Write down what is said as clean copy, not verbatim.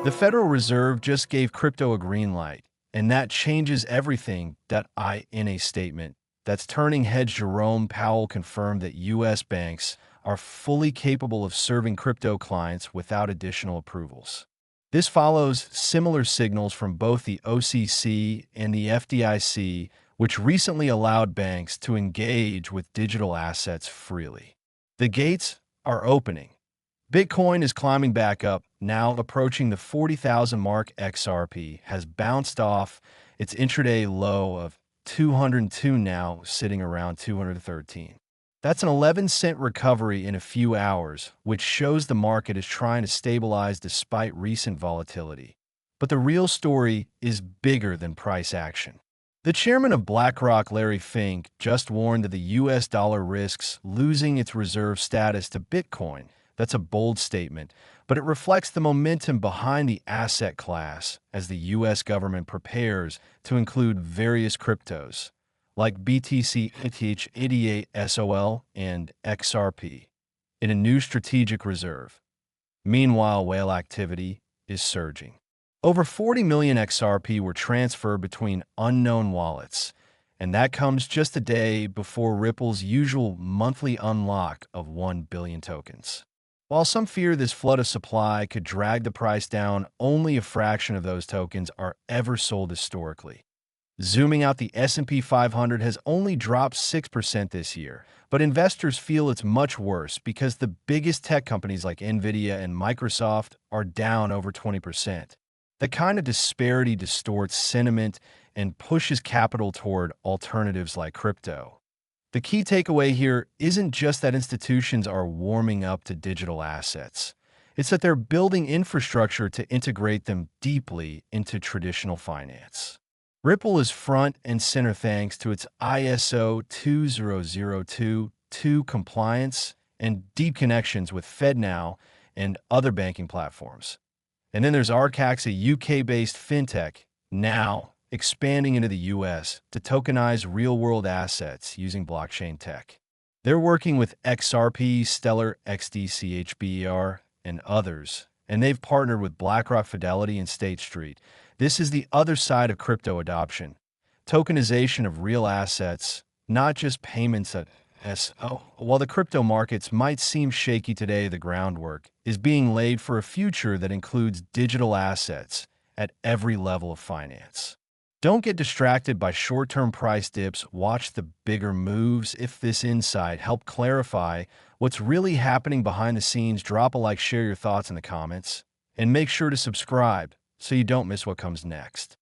The Federal Reserve just gave crypto a green light, and that changes everything. In a statement that's turning heads, Jerome Powell confirmed that U.S. banks are fully capable of serving crypto clients without additional approvals. This follows similar signals from both the OCC and the FDIC, which recently allowed banks to engage with digital assets freely. The gates are opening. Bitcoin is climbing back up, now approaching the 40,000 mark. XRP has bounced off its intraday low of 202, now sitting around 213. That's an 11-cent recovery in a few hours, which shows the market is trying to stabilize despite recent volatility. But the real story is bigger than price action. The chairman of BlackRock, Larry Fink, just warned that the U.S. dollar risks losing its reserve status to Bitcoin. That's a bold statement, but it reflects the momentum behind the asset class as the U.S. government prepares to include various cryptos, like BTC, ETH, SOL, and XRP, in a new strategic reserve. Meanwhile, whale activity is surging. Over 40 million XRP were transferred between unknown wallets, and that comes just a day before Ripple's usual monthly unlock of 1 billion tokens. While some fear this flood of supply could drag the price down, only a fraction of those tokens are ever sold historically. Zooming out, the S&P 500 has only dropped 6% this year, but investors feel it's much worse because the biggest tech companies like Nvidia and Microsoft are down over 20%. The kind of disparity distorts sentiment and pushes capital toward alternatives like crypto. The key takeaway here isn't just that institutions are warming up to digital assets. It's that they're building infrastructure to integrate them deeply into traditional finance. Ripple is front and center thanks to its ISO 20022 compliance and deep connections with FedNow and other banking platforms. And then there's Archax, a UK-based fintech, now expanding into the US to tokenize real-world assets using blockchain tech. They're working with XRP, Stellar, XDC, HBAR, and others, and they've partnered with BlackRock Fidelity and State Street. This is the other side of crypto adoption. Tokenization of real assets, not just payments at SO. While the crypto markets might seem shaky today, the groundwork is being laid for a future that includes digital assets at every level of finance. Don't get distracted by short-term price dips. Watch the bigger moves. If this insight helped clarify what's really happening behind the scenes, drop a like, share your thoughts in the comments, and make sure to subscribe so you don't miss what comes next.